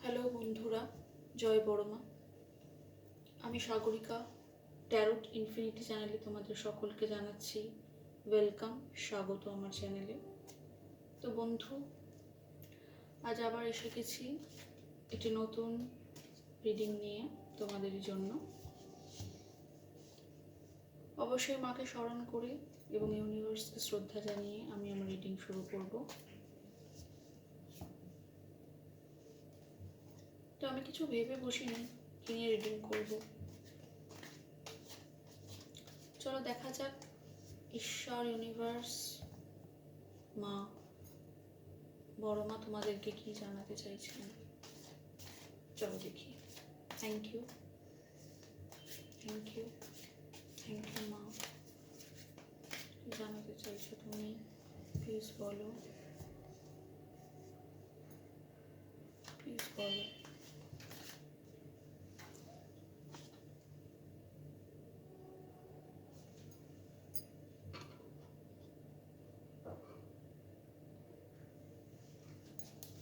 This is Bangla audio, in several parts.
হ্যালো বন্ধুরা, জয় বড়মা। আমি সাগরিকা, ট্যারোট ইনফিনিটি চ্যানেলে তোমাদের সকলকে জানাচ্ছি ওয়েলকাম, স্বাগত আমার চ্যানেলে। তো বন্ধু, আজ আবার এসে গেছি একটি নতুন রিডিং নিয়ে তোমাদের জন্য। অবশ্যই মাকে স্মরণ করে এবং ইউনিভার্সকে শ্রদ্ধা জানিয়ে আমি আমার রিডিং শুরু করব। তো আমি কিছু ভেবে বসিনি কি নিয়ে রিডিং করব। চলো দেখা যাক ঈশ্বর, ইউনিভার্স, মা, বড় মা তোমাদেরকে কি জানাতে চাইছেন। চলো দেখি। Thank you, thank you, thank you মা। কি জানাতে চাইছো তুমি, প্লিজ বলো, প্লিজ বলো।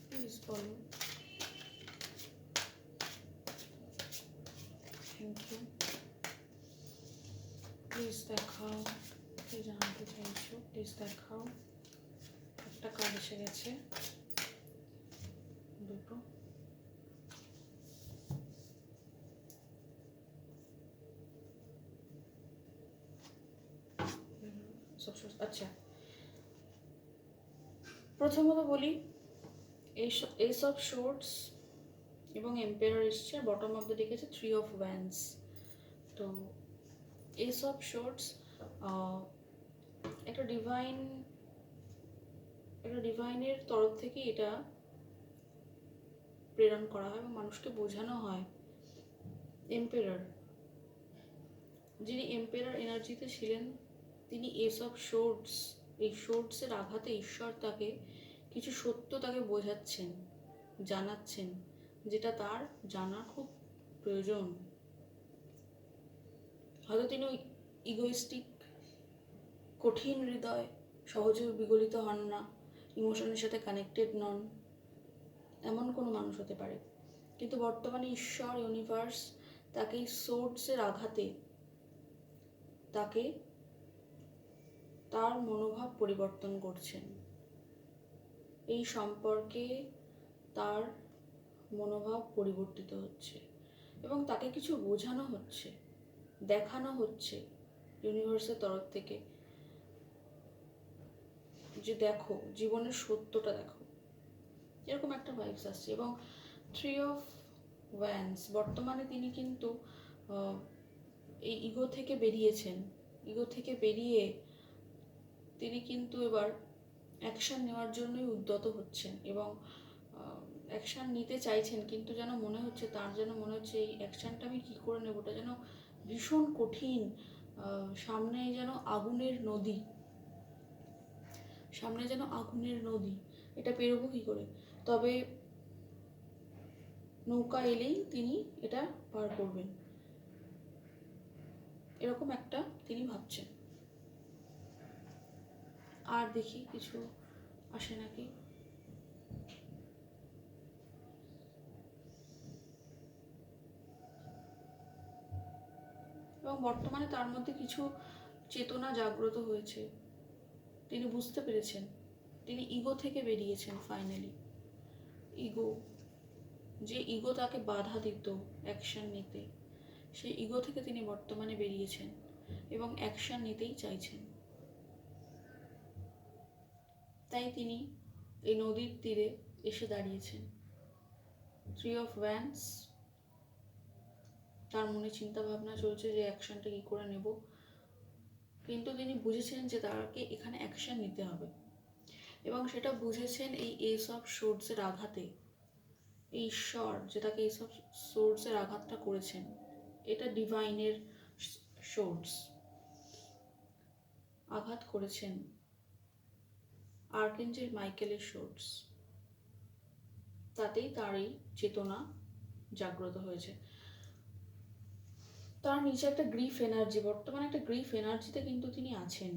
প্লিজ বলো। Thank you. প্লিজ দেখাও কি জানাতে চাইছো, প্লিজ দেখাও। একটা কার্ড এসে গেছে, দুটো। আচ্ছা, প্রথমত বলি, এইসব শর্টস এবং এম্পায়ার এসছে, আর বটম অফ দ্য ডেক আছে 3 of Wands। তো এইসব শর্টস একটা ডিভাইনের তরফ থেকে এটা প্রেরণ করা হয় এবং মানুষকে বোঝানো হয় এম্পায়ার, যিনি এম্পায়ার এনার্জিতে ছিলেন, তিনি এই শর্টসের আঘাতে ঈশ্বর তাকে কিছু সত্য তাকে বোঝাচ্ছেন, জানাচ্ছেন, যেটা তার জানা খুব প্রয়োজন। হয়তো তিনি ইগোইস্টিক, কঠিন হৃদয়, সহজে বিগলিত হন না, ইমোশনের সাথে কানেক্টেড নন, এমন কোনো মানুষ হতে পারে। কিন্তু বর্তমানে ঈশ্বর, ইউনিভার্স তাকে এই সোর্ডসের আঘাতে তাকে তার মনোভাব পরিবর্তন করছেন। এই সম্পর্কে তার মনোভাব পরিবর্তিত হচ্ছে এবং তাকে কিছু বোঝানো হচ্ছে, দেখানো হচ্ছে ইউনিভার্সের তরফ থেকে, যে দেখো, জীবনের সত্যটা দেখো, এরকম একটা ভাইবস আসছে। এবং 3 of Wands, বর্তমানে তিনি কিন্তু এই ইগো থেকে বেরিয়েছেন। ইগো থেকে বেরিয়ে তিনি কিন্তু এবার অ্যাকশান নেওয়ার জন্যই উদ্যত হচ্ছেন এবং অ্যাকশান নিতে চাইছেন, কিন্তু যেন মনে হচ্ছে এই অ্যাকশানটা আমি কী করে নেব, ওটা যেন ভীষণ কঠিন। সামনে যেন আগুনের নদী, এটা পেরোবো কী করে। তবে নৌকা এলেই তিনি এটা পার করবেন, এরকম একটা তিনি ভাবছেন। আর দেখি কিছু আসে নাকি। এবং বর্তমানে তার মধ্যে কিছু চেতনা জাগ্রত হয়েছে, তিনি বুঝতে পেরেছেন, তিনি ইগো থেকে বেরিয়েছেন ফাইনালি। যে ইগো তাকে বাধা দিত অ্যাকশন নিতে, সেই ইগো থেকে তিনি বর্তমানে বেরিয়েছেন এবং অ্যাকশন নিতেই চাইছেন। তাই তিনি এই নদীর তীরে এসে দাঁড়িয়েছেন। 3 of Wands, তার মনে চিন্তা ভাবনা চলছে যে অ্যাকশনটা কী করে নেব, কিন্তু তিনি বুঝেছেন যে তাকে এখানে অ্যাকশন নিতে হবে এবং সেটা বুঝেছেন এই এইসব সোর্সের আঘাতে। এই ঈশ্বর যে তাকে এইসব সোর্সের আঘাতটা করেছেন, এটা ডিভাইনের সোর্স আঘাত করেছেন, আর্কেঞ্জেল মাইকেলের সোর্স, তাতেই তার এই চেতনা জাগ্রত হয়েছে। তার নিচে একটা গ্রিফ এনার্জি, বর্তমানে একটা গ্রিফ এনার্জিতে কিন্তু তিনি আছেন।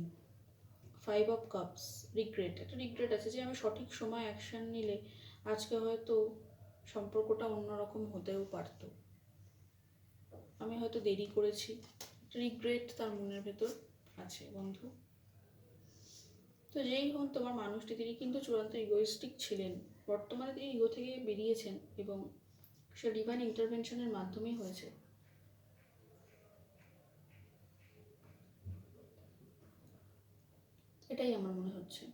5 of Cups, রিগ্রেট, একটা রিগ্রেট আছে যে আমি সঠিক সময় অ্যাকশন নিলে আজকে হয়তো সম্পর্কটা অন্যরকম হতেও পারত। আমি হয়তো দেরি করেছি, রিগ্রেট তার মনের ভেতর আছে বন্ধু। তো যেই হন তোমার মানুষটি, তিনি কিন্তু চূড়ান্ত ইগোইস্টিক ছিলেন। বর্তমানে তিনি ইগো থেকে বেরিয়েছেন এবং সে ডিভাইন ইন্টারভেনশনের মাধ্যমেই হয়েছে। এটাই আমার মনে হচ্ছে।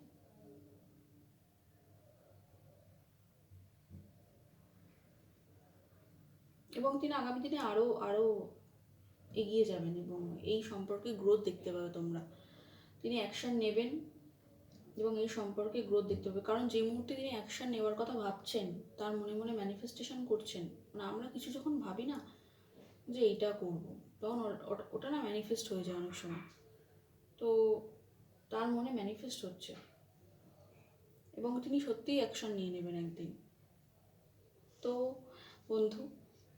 এবং তিনি আগামী দিনে আরো আরো এগিয়ে যাবেন এবং এই সম্পর্কে গ্রোথ দেখতে পাবে তোমরা। তিনি অ্যাকশন নেবেন এবং এই সম্পর্কে গ্রোথ দেখতে পাবে। কারণ যে মুহূর্তে তিনি অ্যাকশন নেওয়ার কথা ভাবছেন, তার মনে মনে ম্যানিফেস্টেশন করছেন। মানে আমরা কিছু যখন ভাবি না যে এইটা করব, তখন ওটা না ম্যানিফেস্ট হয়ে যায় অনেক সময়। তো তার মনে ম্যানিফেস্ট হচ্ছে এবং তিনি সত্যিই অ্যাকশন নিয়ে নেবেন একদিন। তো বন্ধু,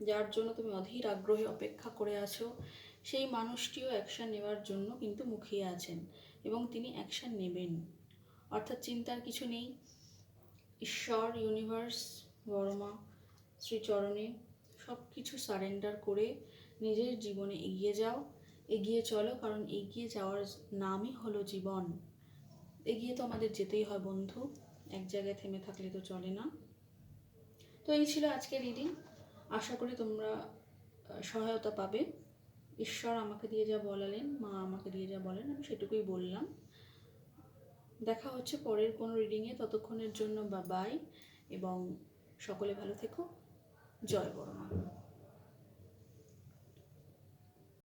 যার জন্য তুমি অধীর আগ্রহে অপেক্ষা করে আছো, সেই মানুষটিও অ্যাকশন নেওয়ার জন্য কিন্তু মুখিয়ে আছেন এবং তিনি অ্যাকশন নেবেন। অর্থাৎ চিন্তার কিছু নেই। ঈশ্বর, ইউনিভার্স, বড়মা, শ্রীচরণে সব কিছু সারেন্ডার করে নিজের জীবনে এগিয়ে যাও, এগিয়ে চলো। কারণ এগিয়ে যাওয়ার নামই হলো জীবন। এগিয়ে তো আমাদের যেতেই হয় বন্ধু, এক জায়গায় থেমে থাকলে তো চলে না। তো এই ছিল আজকের রিডিং। আশা করি তোমরা সহায়তা পাবে। ঈশ্বর আমাকে দিয়ে যা বলালেন, মা আমাকে দিয়ে যা বলেন, আমি সেটুকুই বললাম। দেখা হচ্ছে পরের কোনো রিডিংয়ে। ততক্ষণের জন্য বাই, এবং সকলে ভালো থেকো। জয় বড়মা।